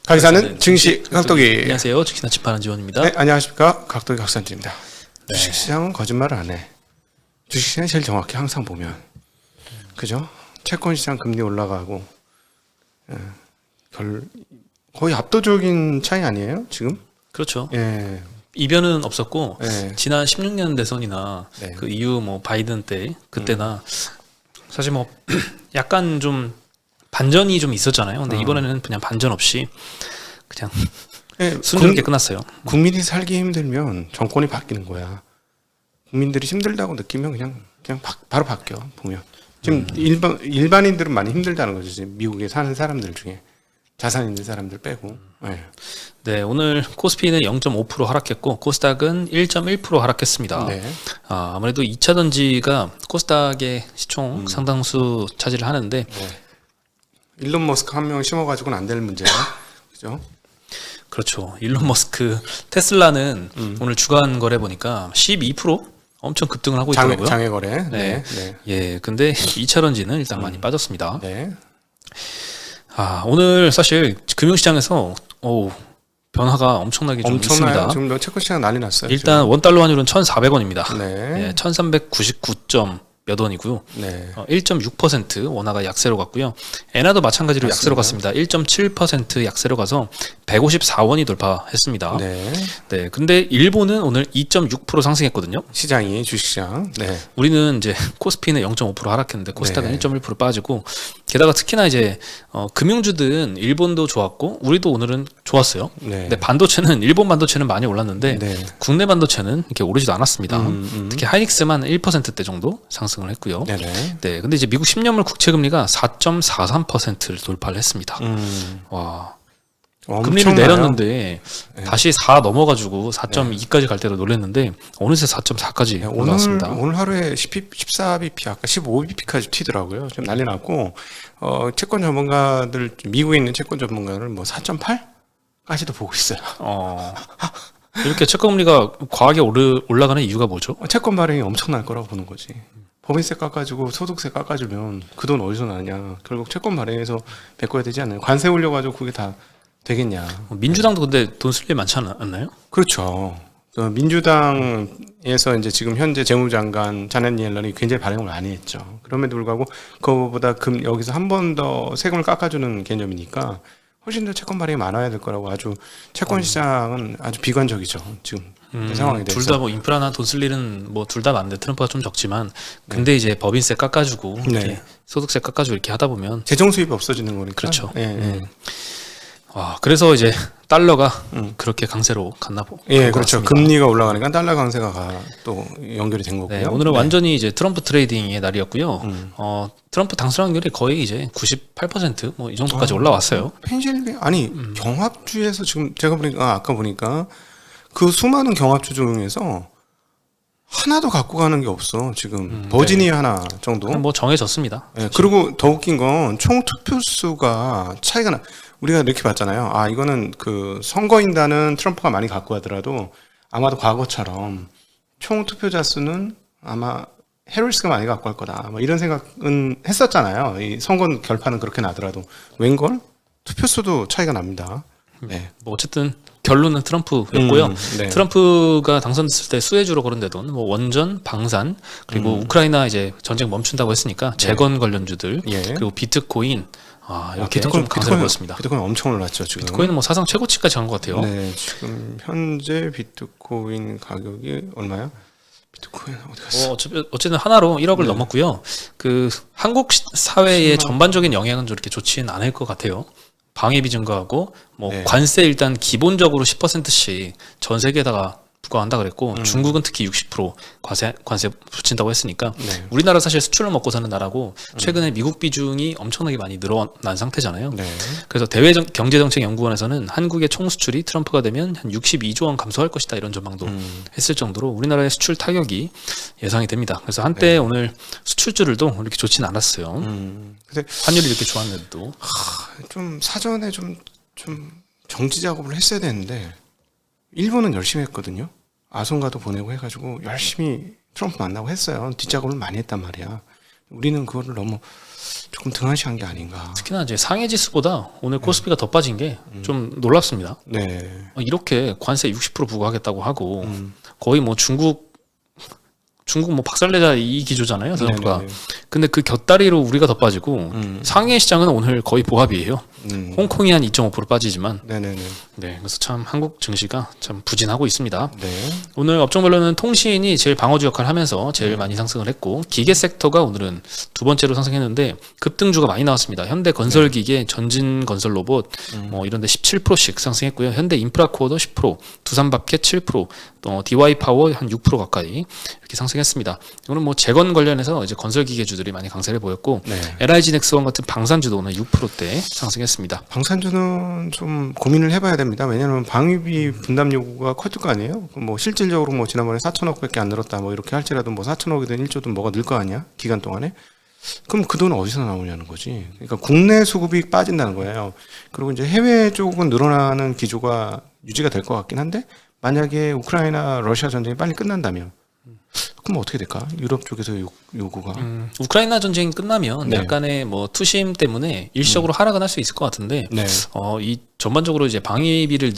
강의사는 증시 각도기. 안녕하세요. 증시나 집하는 지원입니다. 네, 안녕하십니까. 각도기 각선지입니다. 네. 주식시장은 거짓말을 안 해. 주식시장이 제일 정확히 항상 보면. 그죠? 채권시장 금리 올라가고 거의 압도적인 차이 아니에요? 지금? 그렇죠. 예. 이변은 없었고 네. 지난 16년 대선이나 네. 그 이후 뭐 바이든 때 그때나 사실 뭐 약간 좀 반전이 좀 있었잖아요. 근데 이번에는 그냥 반전 없이 그냥 예, 순조롭게 끝났어요. 국민이 살기 힘들면 정권이 바뀌는 거야. 국민들이 힘들다고 느끼면 그냥 바로 바뀌어 보면. 지금 일반인들은 많이 힘들다는 거죠. 지금 미국에 사는 사람들 중에 자산 있는 사람들 빼고. 네. 네, 오늘 코스피는 0.5% 하락했고 코스닥은 1.1% 하락했습니다. 네. 아무래도 2차 전지가 코스닥의 시총 상당수 차지를 하는데 네. 일론 머스크 한 명 심어가지고는 안 될 문제야. 그죠? 그렇죠. 일론 머스크 테슬라는 오늘 주간 거래 보니까 12% 엄청 급등을 하고 있더라고요. 장외 거래. 네. 네. 예, 근데 2차 전지는 일단 많이 빠졌습니다. 네. 오늘 사실 금융시장에서 변화가 엄청나게 좀 엄청나요. 있습니다. 지금 채권 시장 난리 났어요. 일단 원달러 환율은 1,400원입니다. 네. 예, 1,399점 몇 원이고요. 네. 1.6% 원화가 약세로 갔고요. 엔화도 마찬가지로 맞습니다. 약세로 갔습니다. 1.7% 약세로 가서 154원이 돌파했습니다. 네. 네, 근데 일본은 오늘 2.6% 상승했거든요. 시장이 주식시장. 네. 우리는 이제 코스피는 0.5% 하락했는데 코스닥은 네. 1.1% 빠지고 게다가 특히나 이제 금융주들은 일본도 좋았고 우리도 오늘은 좋았어요. 네. 근데 반도체는 일본 반도체는 많이 올랐는데 네. 국내 반도체는 이렇게 오르지도 않았습니다. 특히 하이닉스만 1%대 정도 상승을 했고요. 네네. 네, 근데 이제 미국 10년물 국채 금리가 4.43%를 돌파를 했습니다. 와. 금리를 엄청나요. 내렸는데 다시 4 넘어가지고 4.2까지 갈 때도 놀랐는데 어느새 4.4까지 올라왔습니다. 오늘 하루에 14bp 아까 15bp까지 튀더라고요. 좀 난리 났고 채권 전문가들 미국에 있는 채권 전문가를 뭐 4.8까지도 보고 있어요. 이렇게 채권금리가 과하게 올라가는 이유가 뭐죠? 채권 발행이 엄청날 거라고 보는 거지. 법인세 깎아주고 소득세 깎아주면 그 돈 어디서 나냐. 결국 채권 발행해서 메꿔야 되지 않나요? 관세 올려가지고 그게 다 되겠냐. 민주당도 근데 돈 쓸 일 많지 않나요? 그렇죠. 민주당에서 이제 지금 현재 재무장관 자넷 옐런이 굉장히 발행을 많이 했죠. 그럼에도 불구하고 그거보다 여기서 한 번 더 세금을 깎아주는 개념이니까 훨씬 더 채권 발행이 많아야 될 거라고 아주 채권 시장은 아주 비관적이죠. 지금 상황에 대해서. 둘 다 뭐 인프라나 돈 쓸 일은 뭐 둘 다 많은데 트럼프가 좀 적지만 근데 이제 법인세 깎아주고 이렇게 소득세 깎아주고 이렇게 하다 보면 재정 수입이 없어지는 거니까. 그렇죠. 예. 그래서 이제 달러가 그렇게 강세로 갔나 예, 그렇죠. 금리가 올라가니까 달러 강세가 또 연결이 된 거고요. 네, 오늘은 완전히 이제 트럼프 트레이딩의 날이었고요. 트럼프 당선 확률이 거의 이제 98%뭐 이 정도까지 올라왔어요. 경합주에서 지금 제가 보니까 아까 보니까 그 수많은 경합주 중에서 하나도 갖고 가는 게 없어. 지금 버지니아 하나 정도. 뭐 정해졌습니다. 네, 그리고 더 웃긴 건 총 투표수가 차이가 나. 우리가 이렇게 봤잖아요. 이거는 그 선거인단은 트럼프가 많이 갖고 가더라도 아마도 과거처럼 총 투표자 수는 아마 해리스가 많이 갖고 갈 거다. 뭐 이런 생각은 했었잖아요. 이 선거 결판은 그렇게 나더라도 웬걸 투표수도 차이가 납니다. 네. 뭐 어쨌든 결론은 트럼프였고요. 네. 트럼프가 당선됐을 때 수혜주로 거론된 돈, 뭐 원전, 방산, 그리고 우크라이나 이제 전쟁 멈춘다고 했으니까 재건 관련주들, 그리고 비트코인, 이렇게 좀 강세를 보였습니다. 비트코인 엄청 올랐죠 지금. 비트코인은 뭐 사상 최고치까지 간 것 같아요. 네, 지금 현재 비트코인 가격이 얼마야? 비트코인 어디 갔어? 어쨌든 하나로 1억을 넘었고요. 그 한국 사회의 전반적인 영향은 좀 이렇게 좋지는 않을 것 같아요. 방위비 증가하고 뭐 관세 일단 기본적으로 10%씩 전 세계에다가 부과한다 그랬고 중국은 특히 60% 관세 붙인다고 했으니까 우리나라 사실 수출을 먹고 사는 나라고 최근에 미국 비중이 엄청나게 많이 늘어난 상태잖아요. 그래서 대외경제정책연구원에서는 한국의 총 수출이 트럼프가 되면 한 62조 원 감소할 것이다 이런 전망도 했을 정도로 우리나라의 수출 타격이 예상이 됩니다. 그래서 한때 오늘 수출주들도 이렇게 좋지는 않았어요. 근데 환율이 이렇게 좋았는데도 좀 사전에 좀 정치 작업을 했어야 되는데 일본은 열심히 했거든요. 아송가도 보내고 해가지고 열심히 트럼프 만나고 했어요. 뒷작업을 많이 했단 말이야. 우리는 그거를 너무 조금 등한시한 게 아닌가. 특히나 이제 상해 지수보다 오늘 코스피가 더 빠진 게 좀 놀랍습니다. 네. 이렇게 관세 60% 부과하겠다고 하고 거의 뭐 중국 뭐 박살내자 이 기조잖아요, 트럼프가. 네네네. 근데 그 곁다리로 우리가 더 빠지고 상해 시장은 오늘 거의 보합이에요. 홍콩이 한 2.5% 빠지지만 네네네. 네, 그래서 참 한국 증시가 참 부진하고 있습니다. 네. 오늘 업종별로는 통신이 제일 방어주 역할을 하면서 제일 많이 상승을 했고 기계 섹터가 오늘은 두 번째로 상승했는데 급등주가 많이 나왔습니다. 현대건설기계, 전진건설로봇 뭐 이런 데 17%씩 상승했고요. 현대인프라코어도 10%, 두산밥켓 7%, 또 DY파워 한 6% 가까이 이렇게 상승했습니다. 이거는 뭐 재건 관련해서 이제 건설기계주들이 많이 강세를 보였고 네. LIG넥스원 같은 방산주도 오늘 6%대 상승했습니다. 방산주는 좀 고민을 해봐야 됩니다. 왜냐하면 방위비 분담 요구가 컸을 거 아니에요. 뭐 실질적으로 뭐 지난번에 4천억밖에 안 늘었다 뭐 이렇게 할지라도 뭐 4천억이든 1조든 뭐가 늘 거 아니야 기간 동안에. 그럼 그 돈은 어디서 나오냐는 거지. 그러니까 국내 수급이 빠진다는 거예요. 그리고 이제 해외 쪽은 늘어나는 기조가 유지가 될 것 같긴 한데 만약에 우크라이나 러시아 전쟁이 빨리 끝난다면 그럼 어떻게 될까? 유럽 쪽에서 요구가. 우크라이나 전쟁이 끝나면 네. 약간의 뭐 투심 때문에 일시적으로 하락은 할 수 있을 것 같은데 네. 이 전반적으로 이제 방위비를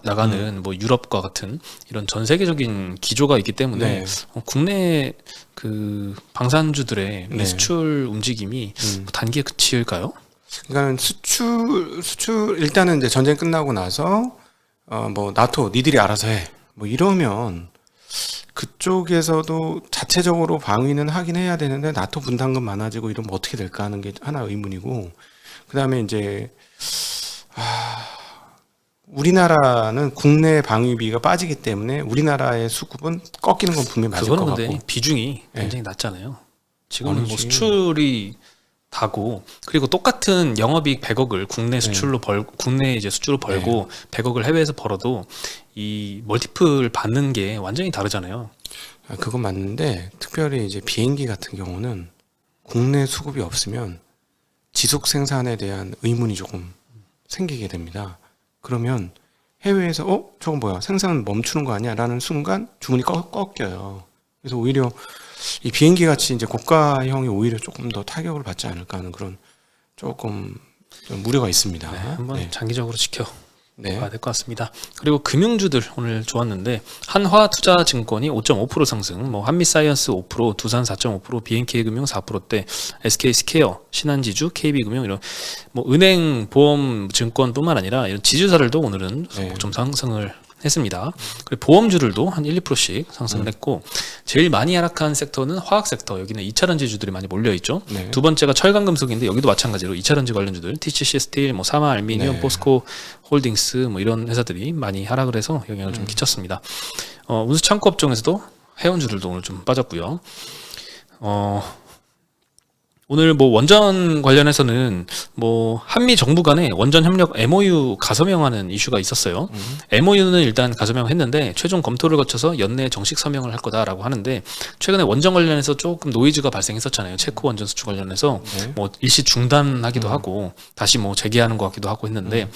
나가는 뭐 유럽과 같은 이런 전 세계적인 기조가 있기 때문에 네. 국내 그 방산주들의 네. 수출 움직임이 단기에 그칠까요? 그러니까는 수출 일단은 이제 전쟁 끝나고 나서 뭐 나토 니들이 알아서 해. 뭐 이러면 그쪽에서도 자체적으로 방위는 하긴 해야 되는데 나토 분담금 많아지고 이러면 어떻게 될까 하는 게 하나 의문이고 그다음에 이제 우리나라는 국내 방위비가 빠지기 때문에 우리나라의 수급은 꺾이는 건 분명히 맞을 것 그거는 같고 근데 비중이 네. 굉장히 낮잖아요. 지금은 뭐 아니지. 수출이 다고 그리고 똑같은 영업이익 100억을 국내 수출로 국내 이제 수주로 벌고 100억을 해외에서 벌어도 이 멀티플 받는 게 완전히 다르잖아요. 그건 맞는데 특별히 이제 비행기 같은 경우는 국내 수급이 없으면 지속 생산에 대한 의문이 조금 생기게 됩니다. 그러면 해외에서 저건 뭐야 생산 멈추는 거 아니야? 라는 순간 주문이 꺾여요. 그래서 오히려 이 비행기 같이 이제 고가형이 오히려 조금 더 타격을 받지 않을까 하는 그런 조금 좀 우려가 있습니다. 네, 한번 네. 장기적으로 지켜 네. 봐야 될 것 같습니다. 그리고 금융주들 오늘 좋았는데 한화투자증권이 5.5% 상승, 뭐 한미사이언스 5%, 두산 4.5%, BNK금융 4%대, SK스퀘어, 신한지주, KB금융 이런 뭐 은행, 보험, 증권뿐만 아니라 이런 지주사들도 오늘은 네. 좀 상승을 했습니다. 그리고 보험주들도 한 1, 2%씩 상승을 했고 제일 많이 하락한 섹터는 화학 섹터. 여기는 2차전지주들이 많이 몰려 있죠. 네. 두 번째가 철강금속인데 여기도 마찬가지로 2차전지 관련주들 TCC 스틸, 뭐 사마 알미늄, 네. 포스코 홀딩스 뭐 이런 회사들이 많이 하락을 해서 영향을 좀 끼쳤습니다. 운수 창고 업종에서도 해운주들도 오늘 좀 빠졌고요. 오늘 뭐 원전 관련해서는 뭐 한미 정부 간에 원전 협력 MOU 가서명하는 이슈가 있었어요. MOU는 일단 가서명했는데 최종 검토를 거쳐서 연내 정식 서명을 할 거다라고 하는데 최근에 원전 관련해서 조금 노이즈가 발생했었잖아요. 체코 원전 수출 관련해서 네. 뭐 일시 중단하기도 하고 다시 뭐 재개하는 것 같기도 하고 했는데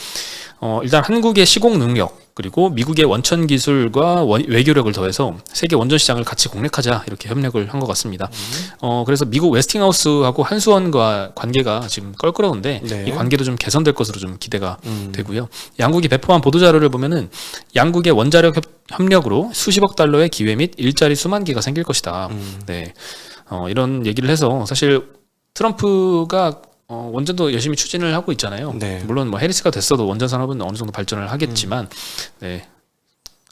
일단 한국의 시공 능력 그리고 미국의 원천 기술과 외교력을 더해서 세계 원전 시장을 같이 공략하자 이렇게 협력을 한 것 같습니다. 그래서 미국 웨스팅하우스하고 한수원과 관계가 지금 껄끄러운데 네. 이 관계도 좀 개선될 것으로 좀 기대가 되고요. 양국이 배포한 보도 자료를 보면은 양국의 원자력 협력으로 수십억 달러의 기회 및 일자리 수만 개가 생길 것이다. 네, 이런 얘기를 해서 사실 트럼프가 원전도 열심히 추진을 하고 있잖아요. 네. 물론 뭐 해리스가 됐어도 원전 산업은 어느 정도 발전을 하겠지만 네,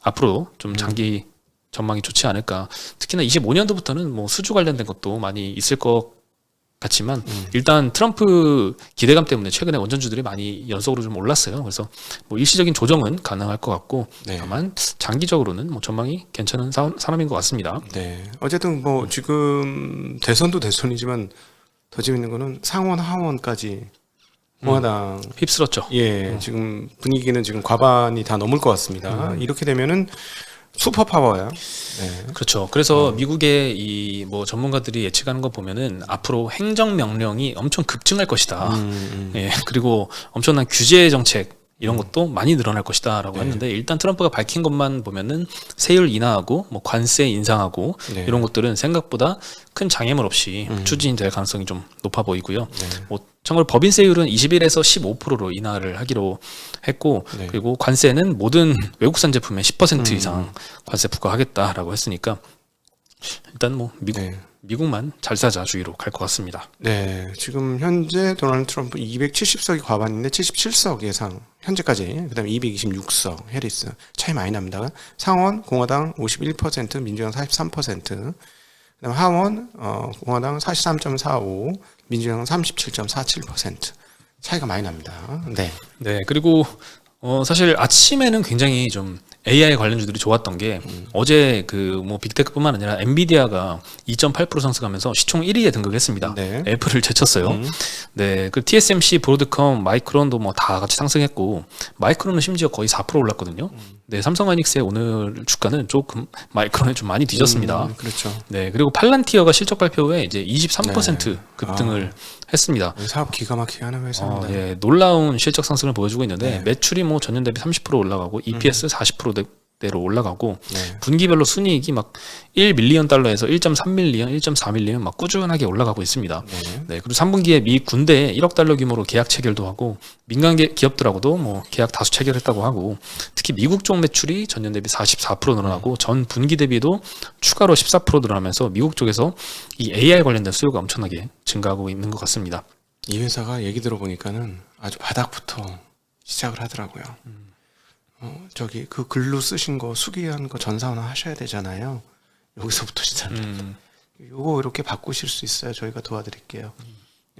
앞으로 좀 장기 전망이 좋지 않을까. 특히나 25년도부터는 뭐 수주 관련된 것도 많이 있을 것 같지만 일단 트럼프 기대감 때문에 최근에 원전주들이 많이 연속으로 좀 올랐어요. 그래서 뭐 일시적인 조정은 가능할 것 같고 네. 다만 장기적으로는 뭐 전망이 괜찮은 사람인 것 같습니다. 네. 어쨌든 뭐 지금 대선도 대선이지만 더 재밌는 거는 상원 하원까지 공화당 휩쓸었죠. 예 지금 분위기는 지금 과반이 다 넘을 것 같습니다. 이렇게 되면은 슈퍼 파워야. 네. 그렇죠. 그래서 미국의 이 뭐 전문가들이 예측하는 거 보면은 앞으로 행정 명령이 엄청 급증할 것이다. 예, 그리고 엄청난 규제 정책 이런 것도 많이 늘어날 것이다라고 했는데 일단 트럼프가 밝힌 것만 보면은 세율 인하하고 뭐 관세 인상하고 네. 이런 것들은 생각보다 큰 장애물 없이 추진될 가능성이 좀 높아 보이고요. 뭐 참고로 법인세율은 21에서 15%로 인하를 하기로 했고 네. 그리고 관세는 모든 외국산 제품에 10% 이상 관세 부과하겠다라고 했으니까 일단 뭐 미국만 잘 사자 주의로 갈 것 같습니다. 네, 지금 현재 도널드 트럼프 270석이 과반인데 77석 예상 현재까지. 그다음에 226석 해리스 차이 많이 납니다. 상원 공화당 51%, 민주당 43%. 그다음에 하원 공화당 43.45, 민주당 37.47%. 차이가 많이 납니다. 네. 네, 그리고 사실 아침에는 굉장히 좀 AI 관련주들이 좋았던 게 어제 그 뭐 빅테크뿐만 아니라 엔비디아가 2.8% 상승하면서 시총 1위에 등극했습니다. 네. 애플을 제쳤어요. 네, 그 TSMC, 브로드컴, 마이크론도 뭐 다 같이 상승했고 마이크론은 심지어 거의 4% 올랐거든요. 네, 삼성하이닉스의 오늘 주가는 조금 마이크론에 좀 많이 뒤졌습니다. 그렇죠. 네, 그리고 팔란티어가 실적 발표 후에 이제 23% 급등을 했습니다. 사업 기가 막히게 하는 회사입니다. 예, 놀라운 실적 상승을 보여주고 있는데 네. 매출이 뭐 전년 대비 30% 올라가고 EPS 40%대로 올라가고 네. 분기별로 순이익이 막 1밀리언 달러에서 1.3밀리언, 1.4밀리언 막 꾸준하게 올라가고 있습니다. 네, 그리고 3분기에 미 군대에 1억 달러 규모로 계약 체결도 하고 민간 기업들하고도 뭐 계약 다수 체결했다고 하고 특히 미국 쪽 매출이 전년 대비 44% 늘어나고 전 분기 대비도 추가로 14% 늘어나면서 미국 쪽에서 이 AI 관련된 수요가 엄청나게 증가하고 있는 것 같습니다. 이 회사가 얘기 들어보니까는 아주 바닥부터 시작을 하더라고요. 저기 그 글로 쓰신 거 수기한 거 전산화 하셔야 되잖아요. 여기서부터 시작합니다. 요거 이렇게 바꾸실 수 있어요. 저희가 도와드릴게요.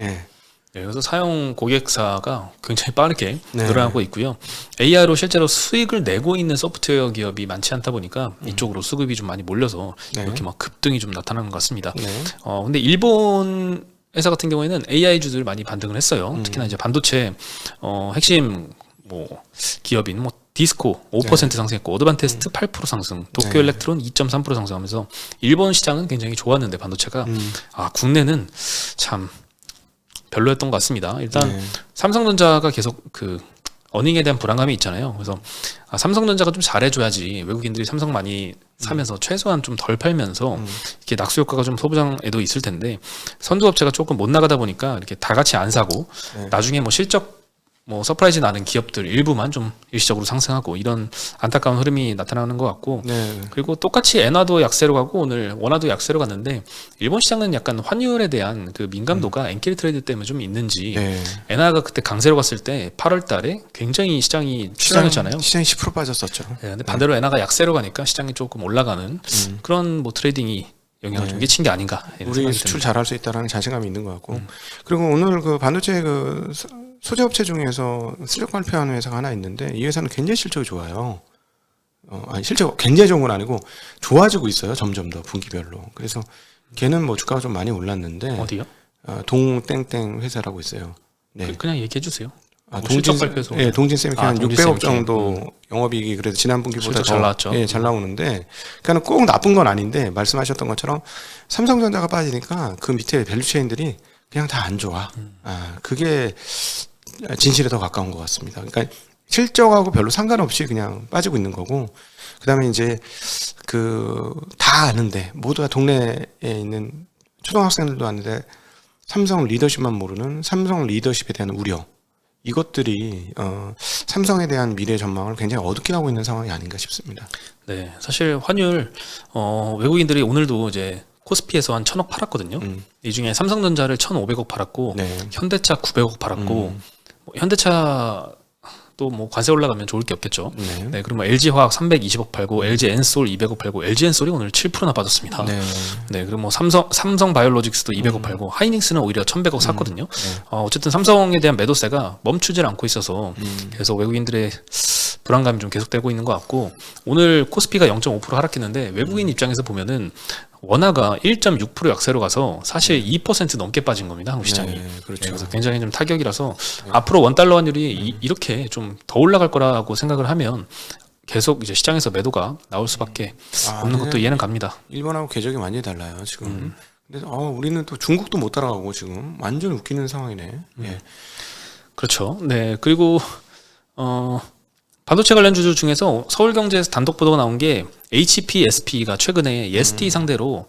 예. 네, 그래서 사용 고객사가 굉장히 빠르게 네. 늘어나고 있고요. AI로 실제로 수익을 내고 있는 소프트웨어 기업이 많지 않다 보니까 이쪽으로 수급이 좀 많이 몰려서 네. 이렇게 막 급등이 좀 나타나는 것 같습니다. 네. 근데 일본 회사 같은 경우에는 AI 주들 많이 반등을 했어요. 특히나 이제 반도체 핵심 뭐 기업인 뭐 디스코 5% 상승했고 어드반테스트 8% 상승, 도쿄 일렉트론 2.3% 상승하면서 일본 시장은 굉장히 좋았는데 반도체가 국내는 참 별로였던 것 같습니다. 일단 삼성전자가 계속 그 어닝에 대한 불안감이 있잖아요. 그래서 삼성전자가 좀 잘해줘야지 외국인들이 삼성 많이 사면서 최소한 좀 덜 팔면서 이렇게 낙수 효과가 좀 소부장에도 있을 텐데 선두업체가 조금 못 나가다 보니까 이렇게 다 같이 안 사고 나중에 뭐 실적 뭐 서프라이즈 나는 기업들 일부만 좀 일시적으로 상승하고 이런 안타까운 흐름이 나타나는 것 같고 그리고 똑같이 엔화도 약세로 가고 오늘 원화도 약세로 갔는데 일본 시장은 약간 환율에 대한 그 민감도가 엔키리 트레이드 때문에 좀 있는지 엔화가 그때 강세로 갔을 때 8월 달에 굉장히 시장이 추상했잖아요. 시장이 10% 빠졌었죠. 네, 근데 반대로 엔화가 약세로 가니까 시장이 조금 올라가는 그런 뭐 트레이딩이 영향을 좀 끼친 게 아닌가. 이런 우리 생각이 수출 듭니다. 잘할 수 있다라는 자신감이 있는 것 같고 그리고 오늘 그 반도체 그 소재업체 중에서 실적 발표하는 회사가 하나 있는데 이 회사는 굉장히 실적이 좋아요. 아니 실적 굉장히 좋은 건 아니고 좋아지고 있어요. 점점 더 분기별로. 그래서 걔는 뭐 주가가 좀 많이 올랐는데 어디요? 동땡땡 회사라고 있어요. 네. 그냥 얘기해 주세요. 동진 발표에서 예, 동진 세미케는 한 동진 600억 세미케. 정도 영업이익이 그래도 지난 분기보다 실적 잘 나왔죠. 예, 잘 나오는데 그러니까 꼭 나쁜 건 아닌데 말씀하셨던 것처럼 삼성전자가 빠지니까 그 밑에 밸류체인들이 그냥 다 안 좋아. 그게 진실에 더 가까운 것 같습니다. 그러니까 실적하고 별로 상관없이 그냥 빠지고 있는 거고 그다음에 이제 그 다 아는데 모두가 동네에 있는 초등학생들도 아는데 삼성 리더십만 모르는 삼성 리더십에 대한 우려 이것들이 삼성에 대한 미래 전망을 굉장히 어둡게 하고 있는 상황이 아닌가 싶습니다. 네, 사실 환율 외국인들이 오늘도 이제 코스피에서 한 1,000억 팔았거든요. 이 중에 삼성전자를 1,500억 팔았고 현대차 900억 팔았고 뭐 현대차 또 뭐 관세 올라가면 좋을 게 없겠죠. 네, 그리고 뭐 LG화학 320억 팔고 LG엔솔 200억 팔고 LG엔솔이 오늘 7%나 빠졌습니다. 네, 그리고 뭐 삼성바이오로직스도 200억 팔고 하이닉스는 오히려 1,100억 샀거든요. 어쨌든 삼성에 대한 매도세가 멈추질 않고 있어서 계속 외국인들의 불안감이 좀 계속되고 있는 것 같고 오늘 코스피가 0.5% 하락했는데 외국인 입장에서 보면은 원화가 1.6% 약세로 가서 사실 2% 넘게 빠진 겁니다. 한국 시장이. 그렇죠. 그래서 굉장히 좀 타격이라서 앞으로 원달러 환율이 이렇게 좀 더 올라갈 거라고 생각을 하면 계속 이제 시장에서 매도가 나올 수밖에 없는 것도 이해는 갑니다. 일본하고 궤적이 완전히 달라요 지금. 근데 우리는 또 중국도 못 따라가고 지금 완전 웃기는 상황이네. 예. 그렇죠. 네, 그리고 반도체 관련 주주 중에서 서울경제에서 단독 보도가 나온 게 HPSP가 최근에 예스티 상대로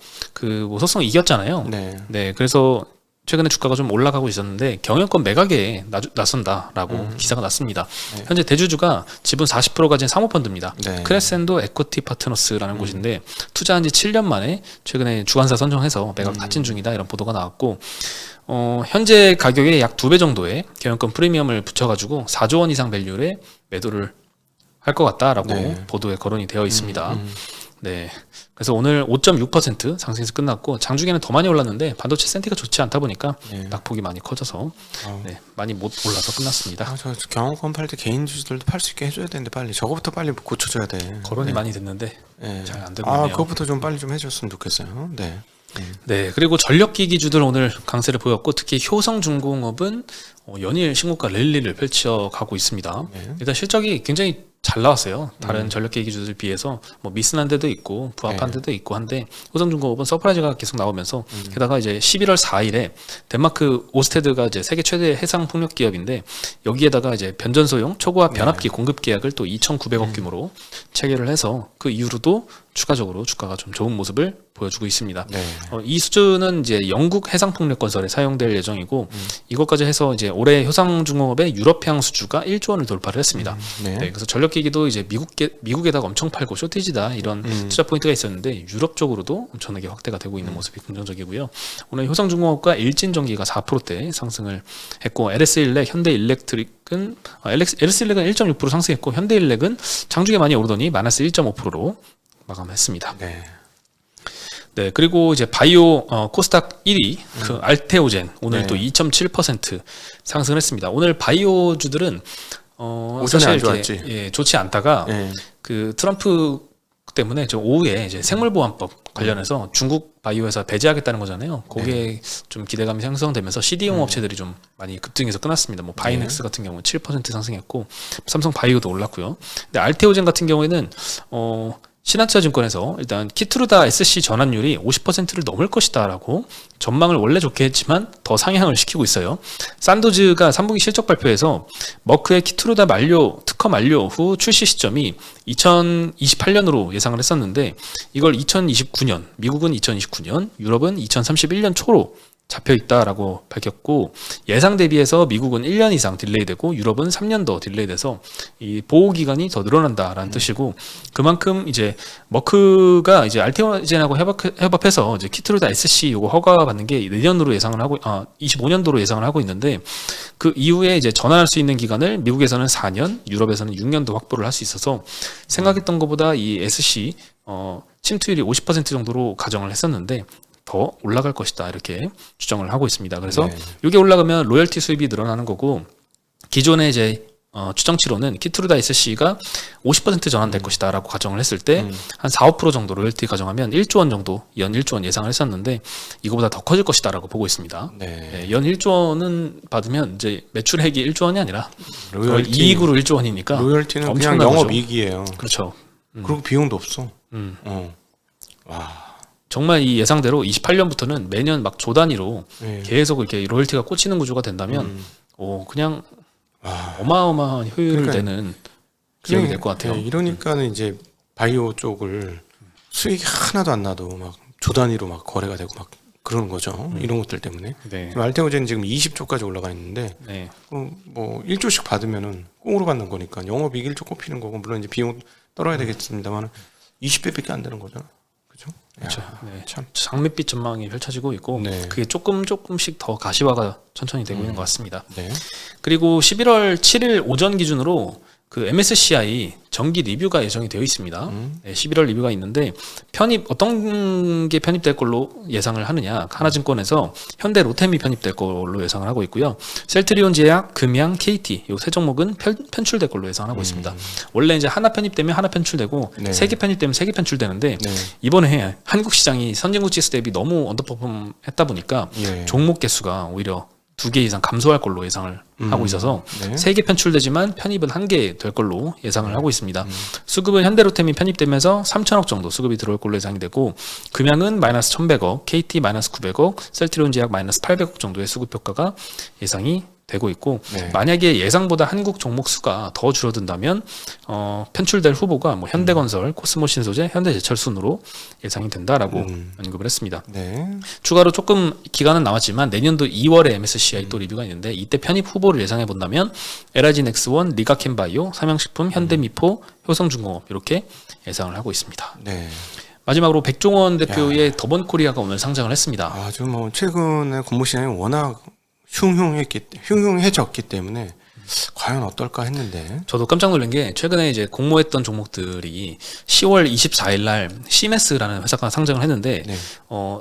뭐 소송 이겼잖아요. 네. 네, 그래서 최근에 주가가 좀 올라가고 있었는데 경영권 매각에 나선다라고 기사가 났습니다. 네. 현재 대주주가 지분 40% 가진 사모펀드입니다. 네. 크레센도 에쿼티 파트너스라는 곳인데 투자한 지 7년 만에 최근에 주관사 선정해서 매각 타진 중이다 이런 보도가 나왔고 현재 가격의 약 2배 정도의 경영권 프리미엄을 붙여가지고 4조 원 이상 밸류의 매도를 할 것 같다라고 네. 보도에 거론이 되어 있습니다. 네. 그래서 오늘 5.6% 상승해서 끝났고 장중에는 더 많이 올랐는데 반도체 센티가 좋지 않다 보니까 네. 낙폭이 많이 커져서 네, 많이 못 올라서 끝났습니다. 저 경영권 팔 때 개인 주주들도 팔 수 있게 해줘야 되는데 빨리 저거부터 빨리 고쳐줘야 돼. 거론이 네. 많이 됐는데 네. 잘 안 되고 있네요. 그것부터 좀 빨리 좀 해줬으면 좋겠어요. 네. 네, 그리고 전력기기주들 오늘 강세를 보였고 특히 효성중공업은 연일 신고가 랠리를 펼쳐가고 있습니다. 네. 일단 실적이 굉장히 잘 나왔어요. 다른 전력기기주들 비해서 뭐 미스난 데도 있고 부합한 네. 데도 있고 한데 효성중공업은 서프라이즈가 계속 나오면서 게다가 이제 11월 4일에 덴마크 오스테드가 이제 세계 최대 해상 풍력 기업인데 여기에다가 이제 변전소용 초고압 변압기 공급 계약을 또 2,900억 규모로 체결을 해서 그 이후로도 추가적으로 주가가 좀 좋은 모습을 보여주고 있습니다. 네. 이 수준은 이제 영국 해상풍력 건설에 사용될 예정이고 이것까지 해서 이제 올해 효상중공업의 유럽향 수주가 1조 원을 돌파를 했습니다. 네. 네, 그래서 전력기기도 이제 미국에다가 엄청 팔고 쇼티지다 이런 투자 포인트가 있었는데 유럽 쪽으로도 엄청나게 확대가 되고 있는 모습이 긍정적이고요. 오늘 효상중공업과 일진전기가 4%대 상승을 했고 LS 일렉, 현대일렉트릭은 LS 일렉은 1.6% 상승했고 현대일렉은 장중에 많이 오르더니 마이너스 1.5%로 마감했습니다. 네. 네, 그리고 이제 바이오 코스닥 1위 그 알테오젠 오늘 네. 또 2.7% 상승을 했습니다. 오늘 바이오주들은 오전에 사실 안 이렇게, 좋았지. 예, 좋지 않다가 네. 그 트럼프 때문에 저 오후에 이제 생물보안법 관련해서 중국 바이오 회사 배제하겠다는 거잖아요. 거기에 좀 기대감이 형성되면서 CD용 업체들이 좀 많이 급등해서 끝났습니다. 뭐 바이넥스 같은 경우는 7% 상승했고 삼성 바이오도 올랐고요. 근데 알테오젠 같은 경우에는 신한투자증권에서 일단 키트루다 SC 전환율이 50%를 넘을 것이다라고 전망을 원래 좋게 했지만 더 상향을 시키고 있어요. 산도즈가 3분기 실적 발표에서 머크의 키트루다 특허 만료 후 출시 시점이 2028년으로 예상을 했었는데 이걸 2029년, 미국은 2029년, 유럽은 2031년 초로 잡혀 있다라고 밝혔고 예상 대비해서 미국은 1년 이상 딜레이되고 유럽은 3년 더 딜레이돼서 이 보호 기간이 더 늘어난다라는 뜻이고 그만큼 이제 머크가 이제 알테오젠하고 협업해서 이제 키트루다 SC 요거 허가 받는 게 내년으로 예상을 하고 25년도로 예상을 하고 있는데 그 이후에 이제 전환할 수 있는 기간을 미국에서는 4년, 유럽에서는 6년도 확보를 할 수 있어서 생각했던 것보다 이 SC 침투율이 50% 정도로 가정을 했었는데 더 올라갈 것이다 이렇게 추정을 하고 있습니다. 그래서 네. 이게 올라가면 로열티 수입이 늘어나는 거고 기존의 이제 추정치로는 키트루다 SC가 50% 전환될 것이다라고 가정을 했을 때 한 4, 5% 정도 로열티 가정하면 1조 원 정도 연 1조 원 예상을 했었는데 이거보다 더 커질 것이다라고 보고 있습니다. 네. 네, 연 1조 원은 받으면 이제 매출액이 1조 원이 아니라 거의 로열티, 이익으로 1조 원이니까 로열티는 그냥 엄청난 거죠. 영업이익이에요. 그렇죠. 그리고 비용도 없어. 음. 와. 정말 이 예상대로 28년부터는 매년 막 조 단위로 네. 계속 이렇게 로열티가 꽂히는 구조가 된다면 그냥 어마어마한 효율을 그러니까요. 내는 기업이 될 것 같아요. 네, 이러니까는 이제 바이오 쪽을 수익이 하나도 안 나도 막 조 단위로 막 거래가 되고 막 그러는 거죠. 이런 것들 때문에. 네. 알테오젠 지금 20조까지 올라가 있는데 네. 뭐 1조씩 받으면은 꽁으로 받는 거니까 영업이익 1조 꼽히는 거고 물론 이제 비용 떨어야 되겠습니다만 20배밖에 안 되는 거죠. 그죠? 그렇죠. 야, 네. 참. 장밋빛 전망이 펼쳐지고 있고 네. 그게 조금씩 더 가시화가 천천히 되고 있는 것 같습니다. 네. 그리고 11월 7일 오전 기준으로 그 MSCI 정기 리뷰가 예정이 되어 있습니다. 네, 11월 리뷰가 있는데 어떤 게 편입될 걸로 예상을 하느냐? 하나증권에서 현대 로템이 편입될 걸로 예상을 하고 있고요. 셀트리온 제약, 금양, KT 이 세 종목은 편출될 걸로 예상하고 있습니다. 원래 이제 하나 편입되면 하나 편출되고 네. 세 개 편입되면 세 개 편출되는데 네. 이번에 한국 시장이 선진국 지수 대비 너무 언더퍼폼했다 보니까 예. 종목 개수가 오히려 2개 이상 감소할 걸로 예상을 하고 있어서 네. 3개 편출되지만 편입은 1개 될 걸로 예상을 하고 있습니다. 수급은 현대로템이 편입되면서 3천억 정도 수급이 들어올 걸로 예상이 되고 금양은 마이너스 1,100억, KT 마이너스 900억, 셀트리온 제약 마이너스 800억 정도의 수급 효과가 예상이 되고 있고 네. 만약에 예상보다 한국 종목 수가 더 줄어든다면 편출될 후보가 뭐 현대건설, 코스모신소재, 현대제철 순으로 예상이 된다라고 언급을 했습니다. 네. 추가로 조금 기간은 남았지만 내년도 2월에 MSCI 또 리뷰가 있는데 이때 편입 후보를 예상해 본다면 LIG넥스원, 리가캠바이오, 삼양식품, 현대미포, 효성중공업 이렇게 예상을 하고 있습니다. 네. 마지막으로 백종원 대표의 더번코리아가 오늘 상장을 했습니다. 아주 뭐 최근에 공모 시장이 워낙 흉흉해졌기 때문에 과연 어떨까 했는데 저도 깜짝 놀란 게 최근에 이제 공모했던 종목들이 10월 24일 날 시메스라는 회사가 상장을 했는데 네.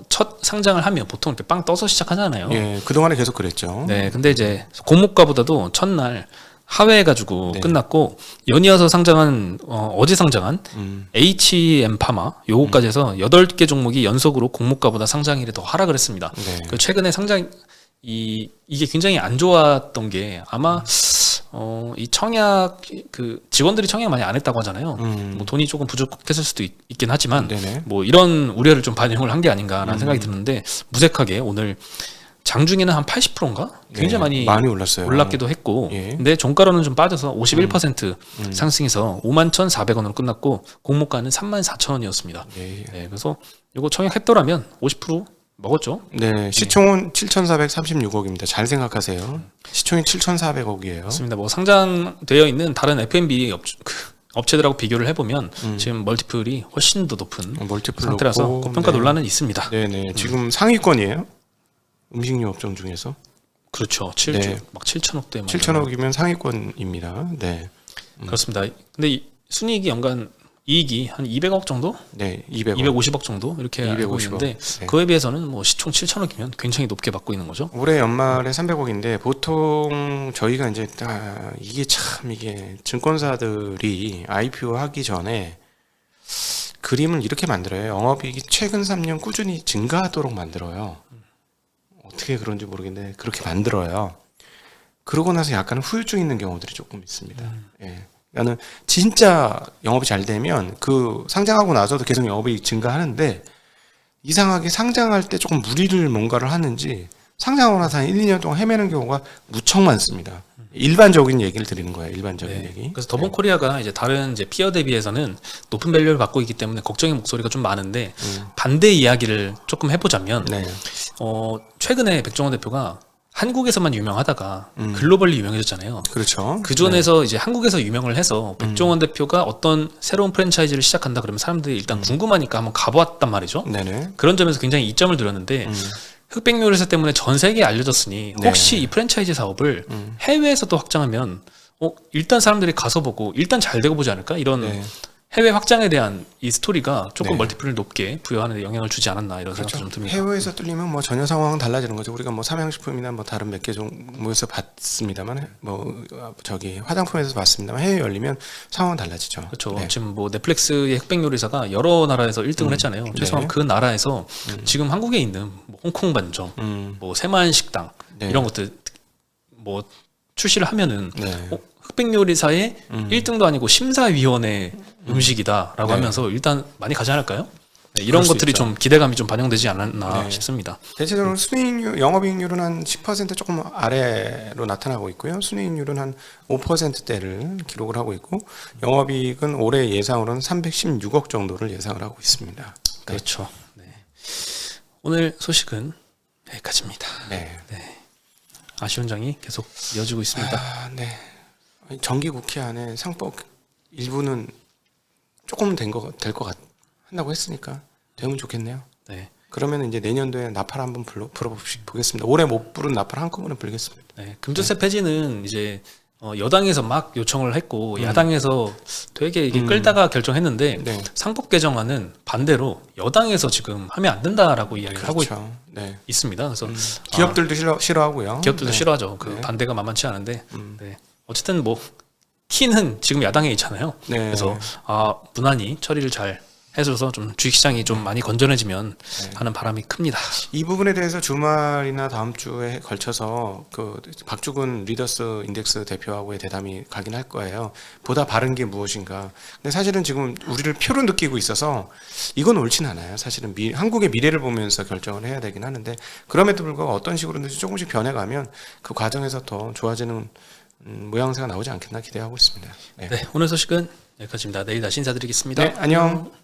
첫 상장을 하면 보통 이렇게 빵 떠서 시작하잖아요. 예, 그동안에 계속 그랬죠. 네, 근데 이제 공모가보다도 첫날 하회해가지고 네. 끝났고 연이어서 상장한 어제 상장한 HM 파마 요거까지 해서 8개 종목이 연속으로 공모가보다 상장일에 더 하락을 했습니다. 네. 그 최근에 상장 이게 굉장히 안 좋았던 게 아마 이 청약 그 직원들이 청약 많이 안 했다고 하잖아요. 뭐 돈이 조금 부족했을 수도 있긴 하지만 네네. 뭐 이런 우려를 좀 반영을 한 게 아닌가라는 생각이 드는데 무색하게 오늘 장중에는 한 80%인가 굉장히 많이 올랐어요. 올랐기도 했고 예. 근데 종가로는 좀 빠져서 51% 상승해서 51,400원으로 끝났고 공모가는 34,000원이었습니다. 예. 네, 그래서 이거 청약했더라면 50% 먹었죠. 네, 시총은 7,436억입니다. 잘 생각하세요. 시총이 7,400억이에요. 맞습니다. 뭐 상장되어 있는 다른 F&B 업체들하고 비교를 해보면 지금 멀티플이 훨씬 더 높은 멀티플 상태라서 높고, 고평가 네. 논란은 있습니다. 네네. 지금 상위권이에요. 음식료 업종 중에서 그렇죠. 네. 막 7천억대 7천억이면 상위권입니다. 네, 그렇습니다. 근데 이 순이익이 연간 이익이 한 200억 정도? 네, 200억. 250억 정도 이렇게 알고 250억. 있는데 네. 그에 비해서는 뭐 시총 7천억이면 굉장히 높게 받고 있는 거죠. 올해 연말에 300억인데 보통 저희가 이제 이게 참 이게 증권사들이 IPO 하기 전에 그림을 이렇게 만들어요. 영업이익이 최근 3년 꾸준히 증가하도록 만들어요. 어떻게 그런지 모르겠는데 그렇게 만들어요. 그러고 나서 약간 후유증 있는 경우들이 조금 있습니다. 예. 그러니까는 진짜 영업이 잘 되면 그 상장하고 나서도 계속 영업이 증가하는데 이상하게 상장할 때 조금 무리를 뭔가를 하는지 상장하고 나서 한 1, 2년 동안 헤매는 경우가 무척 많습니다. 일반적인 얘기를 드리는 거예요. 일반적인 네. 얘기. 그래서 더본코리아가 이제 다른 이제 피어 대비해서는 높은 밸류를 받고 있기 때문에 걱정의 목소리가 좀 많은데 반대 이야기를 조금 해보자면 네. 최근에 백종원 대표가 한국에서만 유명하다가 글로벌리 유명해졌잖아요. 그렇죠. 그 전에서 이제 한국에서 유명을 해서 백종원 대표가 어떤 새로운 프랜차이즈를 시작한다 그러면 사람들이 일단 궁금하니까 한번 가보았단 말이죠. 네네. 그런 점에서 굉장히 이점을 드렸는데 흑백요리사 때문에 전 세계에 알려졌으니 네. 혹시 이 프랜차이즈 사업을 해외에서도 확장하면 일단 사람들이 가서 보고 일단 잘 되고 보지 않을까? 이런 네. 해외 확장에 대한 이 스토리가 조금 네. 멀티플을 높게 부여하는 데 영향을 주지 않았나 이런 그렇죠. 생각도 좀 듭니다. 해외에서 뚫리면 뭐 전혀 상황은 달라지는 거죠. 우리가 뭐 삼양식품이나 뭐 다른 몇 개 종목에서 봤습니다만, 뭐 저기 화장품에서 봤습니다만 해외 열리면 상황은 달라지죠. 그렇죠. 네. 지금 뭐 넷플릭스의 흑백요리사가 여러 나라에서 1등을 했잖아요. 최소한 네. 그 나라에서 지금 한국에 있는 뭐 홍콩 반점, 뭐 새마을 식당 네. 이런 것들 뭐 출시를 하면은 네. 흑백요리사의 1등도 아니고 심사위원회 음식이다라고 네. 하면서 일단 많이 가지 않을까요? 네, 그럴 이런 수 것들이 있죠. 좀 기대감이 좀 반영되지 않았나 네. 싶습니다. 대체적으로 순이익률, 영업이익률은 한 10% 조금 아래로 나타나고 있고요. 순이익률은 한 5%대를 기록을 하고 있고, 영업이익은 올해 예상으로는 316억 정도를 예상을 하고 있습니다. 네. 그렇죠. 네. 오늘 소식은 여기까지입니다. 네. 아쉬운 장이 계속 이어지고 있습니다. 아, 네. 정기국회 안에 상법 일부는 조금 될 것 한다고 했으니까 되면 좋겠네요. 네. 그러면 이제 내년도에 나팔 한번 불어보겠습니다. 올해 못 부른 나팔 한꺼번에 불겠습니다. 네. 금전세 폐지는 이제 여당에서 막 요청을 했고 야당에서 되게 이게 끌다가 결정했는데 네. 상법 개정안은 반대로 여당에서 지금 하면 안 된다라고 이야기를 하고 그렇죠. 네. 있습니다. 그래서 기업들도 싫어하고요. 기업들도 네. 싫어하죠. 그 네. 반대가 만만치 않은데 네. 어쨌든 뭐 키는 지금 야당에 있잖아요. 네. 그래서 무난히 처리를 잘 해줘서 좀 주식시장이 좀 많이 건전해지면 하는 바람이 큽니다. 이 부분에 대해서 주말이나 다음 주에 걸쳐서 그 박주근 리더스 인덱스 대표하고의 대담이 가긴 할 거예요. 보다 바른 게 무엇인가. 근데 사실은 지금 우리를 표로 느끼고 있어서 이건 옳진 않아요. 사실은 한국의 미래를 보면서 결정을 해야 되긴 하는데 그럼에도 불구하고 어떤 식으로든지 조금씩 변해가면 그 과정에서 더 좋아지는 모양새가 나오지 않겠나 기대하고 있습니다. 네. 네, 오늘 소식은 여기까지입니다. 내일 다시 인사드리겠습니다. 네, 안녕.